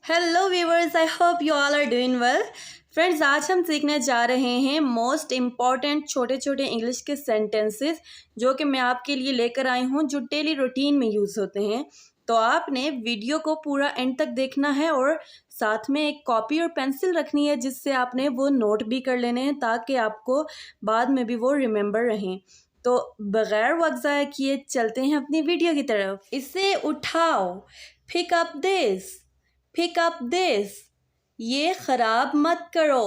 Hello viewers, I hope you all are doing well. Friends, आज हम सीखने जा रहे हैं मोस्ट इम्पॉर्टेंट छोटे छोटे इंग्लिश के सेंटेंसेस जो कि मैं आपके लिए लेकर आई हूँ, जो डेली रूटीन में यूज़ होते हैं। तो आपने वीडियो को पूरा एंड तक देखना है और साथ में एक कॉपी और पेंसिल रखनी है, जिससे आपने वो नोट भी कर लेने हैं ताकि आपको बाद में भी वो रिमेंबर रहें। तो बगैर वक्त ज़ाया किए चलते हैं अपनी वीडियो की तरफ। इसे उठाओ, pick up this, pick up this, ये खराब मत करो,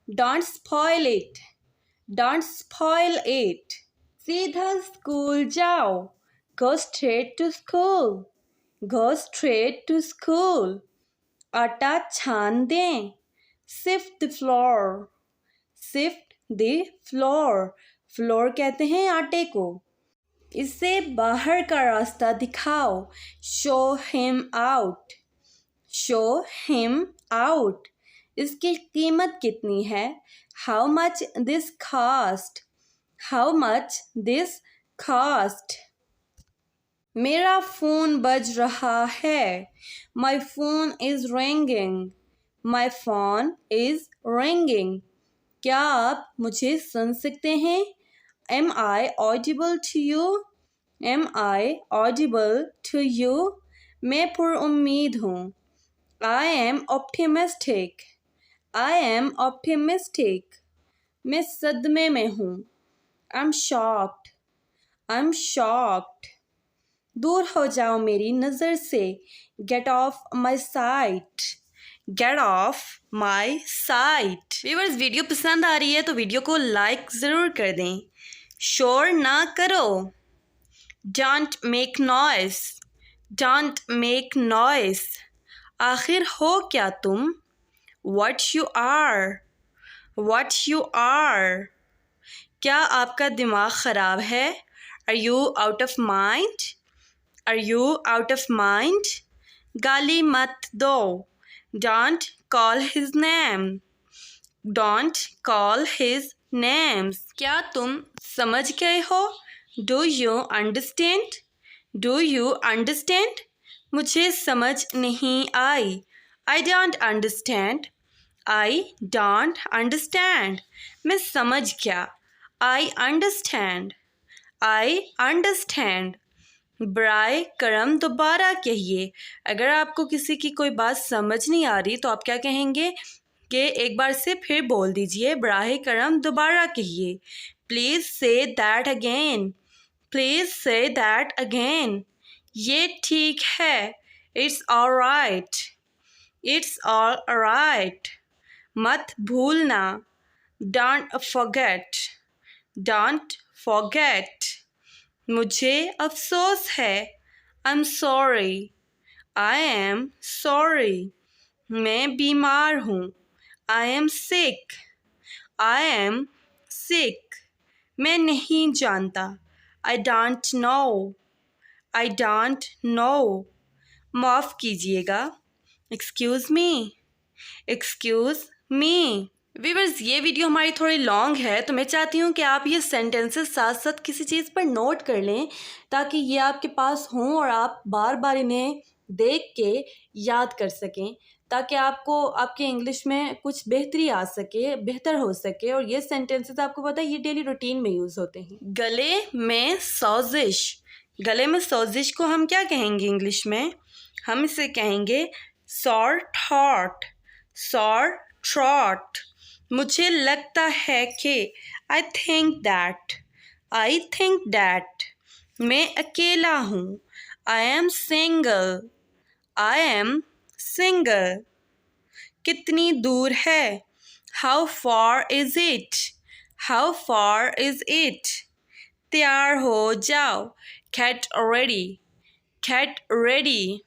don't spoil it, don't spoil it, सीधा स्कूल जाओ, go straight to school, go straight to school, आटा छान दें, sift the floor, sift the floor, floor कहते हैं आटे को। इसे बाहर का रास्ता दिखाओ, show him out, show him out, इसकी कीमत कितनी है, how much this cost, how much this cost. मेरा फ़ोन बज रहा है, my phone is ringing, my phone is ringing, क्या आप मुझे सुन सकते हैं, am I audible to you, am I audible to you, मैं पुरउम्मीद हूँ, I am optimistic, I am optimistic, मैं सदमे में हूँ, I'm shocked, I'm shocked, दूर हो जाओ मेरी नज़र से, get off my sight, get off my sight। Viewers, video पसंद आ रही है तो वीडियो को लाइक ज़रूर कर दें, शोर ना करो, don't make noise, don't make noise, आखिर हो क्या तुम, what you are, what you are, क्या आपका दिमाग ख़राब है, are you out of mind, are you out of mind, गाली मत दो, don't call his name, don't call his names, क्या तुम समझ गए हो, do you understand, do you understand, मुझे समझ नहीं आई, I don't understand, I don't understand, मैं समझ गया, I understand, I understand, बराए करम दोबारा कहिए। अगर आपको किसी की कोई बात समझ नहीं आ रही तो आप क्या कहेंगे कि एक बार से फिर बोल दीजिए, बराए करम दोबारा कहिए, please say that again, please say that again, ये ठीक है, इट्स ऑलराइट, इट्स ऑलराइट, मत भूलना, डोंट फॉरगेट, डोंट फॉरगेट, मुझे अफसोस है, I am sorry, I am sorry, मैं बीमार हूँ, I am sick, I am sick, मैं नहीं जानता, I don't know, I don't know, माफ़ कीजिएगा, excuse me, excuse me. Viewers, ये वीडियो हमारी थोड़ी लॉन्ग है तो मैं चाहती हूँ कि आप ये सेंटेंसेस साथ साथ किसी चीज़ पर नोट कर लें ताकि ये आपके पास हों और आप बार बार इन्हें देख के याद कर सकें, ताकि आपको आपके इंग्लिश में कुछ बेहतरी आ सके, बेहतर हो सके। और ये सेंटेंसेस आपको पता है ये डेली रूटीन में यूज़ होते हैं। गले में सोजिश, गले में सोजिश को हम क्या कहेंगे इंग्लिश में, हम इसे कहेंगे सॉर थ्रॉट, सॉर थ्रॉट, मुझे लगता है कि, I think that, I think that, मैं अकेला हूँ, I am single, I am single, कितनी दूर है, how far is it, how far is it, तैयार हो जाओ, गेट रेडी, गेट रेडी,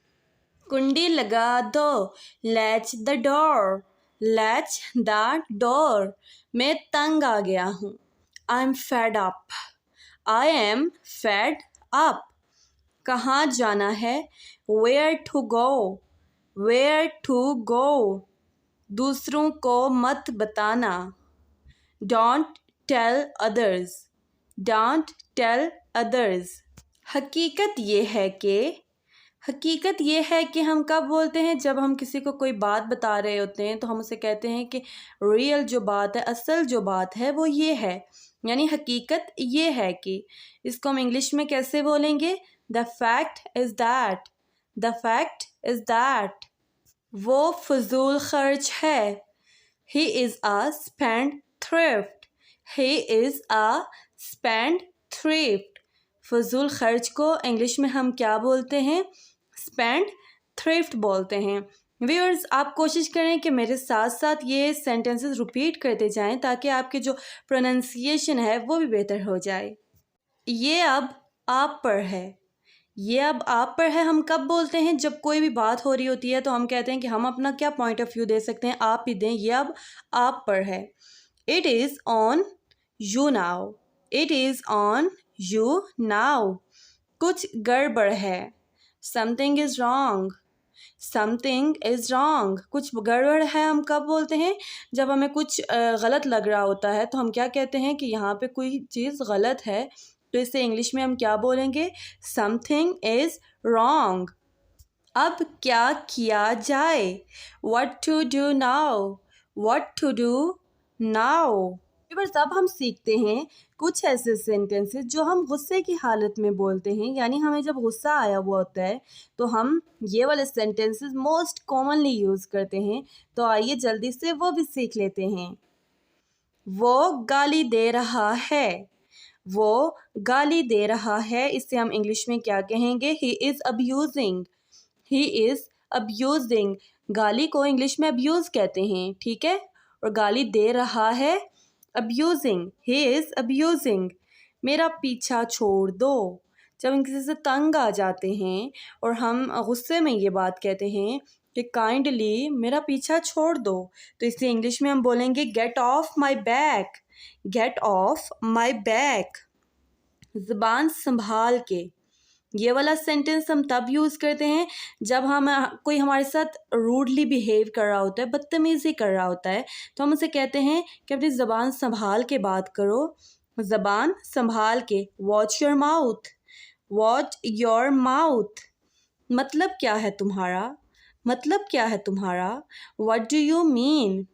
कुंडी लगा दो, latch the door, latch the door, मैं तंग आ गया हूँ, I am fed up, I am fed up, कहाँ जाना है, where to go, where to go, दूसरों को मत बताना, don't tell others, don't tell others, हकीकत ये है कि, हकीकत ये है कि हम कब बोलते हैं, जब हम किसी को कोई बात बता रहे होते हैं तो हम उसे कहते हैं कि रियल जो बात है, असल जो बात है वो ये है, यानी हकीकत ये है कि। इसको हम इंग्लिश में कैसे बोलेंगे? The fact is that, the fact is that. वो फजूल खर्च है, he is a spend thrift, he is a spend thrift. फजूल खर्च को इंग्लिश में हम क्या बोलते हैं? स्पेंड थ्रिफ्ट बोलते हैं। व्यूअर्स, आप कोशिश करें कि मेरे साथ साथ ये सेंटेंसेस रिपीट करते जाएं ताकि आपके जो प्रोनाउंसिएशन है वो भी बेहतर हो जाए। ये अब आप पर है, ये अब आप पर है हम कब बोलते हैं? जब कोई भी बात हो रही होती है तो हम कहते हैं कि हम अपना क्या पॉइंट ऑफ व्यू दे सकते हैं, आप ही दें। ये अब आप पर है। It is on you now, it is on you now. कुछ गड़बड़ है, something is wrong, something is wrong. कुछ गड़बड़ है हम कब बोलते हैं? जब हमें कुछ गलत लग रहा होता है तो हम क्या कहते हैं कि यहाँ पे कोई चीज़ गलत है, तो इसे इंग्लिश में हम क्या बोलेंगे? Something is wrong. अब क्या किया जाए? What to do now, what to do now. बस अब हम सीखते हैं कुछ ऐसे सेंटेंसेस जो हम गुस्से की हालत में बोलते हैं, यानी हमें जब गुस्सा आया हुआ होता है तो हम ये वाले सेंटेंसेस मोस्ट कॉमनली यूज़ करते हैं। तो आइए जल्दी से वो भी सीख लेते हैं। वो गाली दे रहा है, वो गाली दे रहा है, इसे हम इंग्लिश में क्या कहेंगे? He is abusing, he is abusing. गाली को इंग्लिश में अब्यूज़ कहते हैं, ठीक है? और गाली दे रहा है, अब्यूजिंग, ही इज़ अब्यूजिंग। मेरा पीछा छोड़ दो। जब हम किसी से तंग आ जाते हैं और हम गुस्से में ये बात कहते हैं कि काइंडली मेरा पीछा छोड़ दो, तो इसे इंग्लिश में हम बोलेंगे get off my back, get off my back. ज़ुबान संभाल के, ये वाला सेंटेंस हम तब यूज़ करते हैं जब हम कोई हमारे साथ रूडली बिहेव कर रहा होता है, बदतमीज़ी कर रहा होता है, तो हम उसे कहते हैं कि अपनी ज़बान संभाल के बात करो, ज़बान संभाल के। Watch your mouth, watch your mouth. मतलब क्या है तुम्हारा, मतलब क्या है तुम्हारा? What do you mean,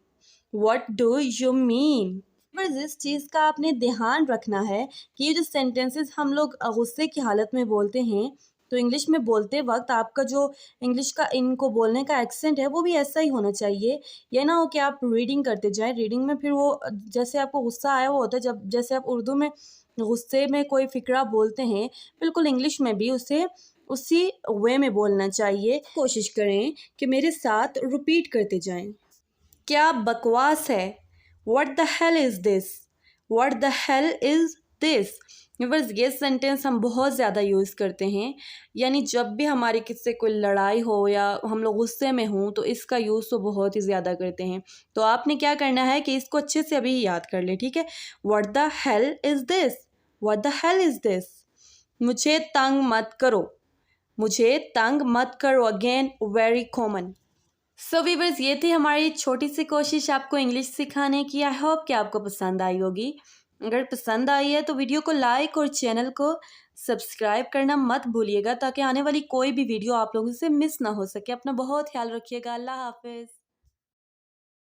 what do you mean. पर इस चीज़ का आपने ध्यान रखना है कि ये जो सेंटेंसेस हम लोग गुस्से की हालत में बोलते हैं, तो इंग्लिश में बोलते वक्त आपका जो इंग्लिश का इनको बोलने का एक्सेंट है वो भी ऐसा ही होना चाहिए। ये ना हो कि आप रीडिंग करते जाएं, रीडिंग में फिर वो जैसे आपको गुस्सा आया हुआ होता है, जब जैसे आप उर्दू में गुस्से में कोई फ़िक्रा बोलते हैं, बिल्कुल इंग्लिश में भी उसे उसी वे में बोलना चाहिए। कोशिश करें कि मेरे साथ रिपीट करते जाएं। क्या बकवास है, what the hell is this, what the hell is this. बस ये सेंटेंस हम बहुत ज़्यादा यूज़ करते हैं, यानी जब भी हमारी किससे कोई लड़ाई हो या हम लोग गुस्से में हों तो इसका यूज़ तो बहुत ही ज़्यादा करते हैं। तो आपने क्या करना है कि इसको अच्छे से अभी याद कर ले, ठीक है? What the hell is this, what the hell is this. मुझे तंग मत करो, मुझे तंग मत करो, again very common. So viewers, ये थी हमारी छोटी सी कोशिश आपको इंग्लिश सिखाने की। आई होप कि आपको पसंद आई होगी। अगर पसंद आई है तो वीडियो को लाइक और चैनल को सब्सक्राइब करना मत भूलिएगा ताकि आने वाली कोई भी वीडियो आप लोगों से मिस ना हो सके। अपना बहुत ख्याल रखिएगा। अल्लाह हाफिज़।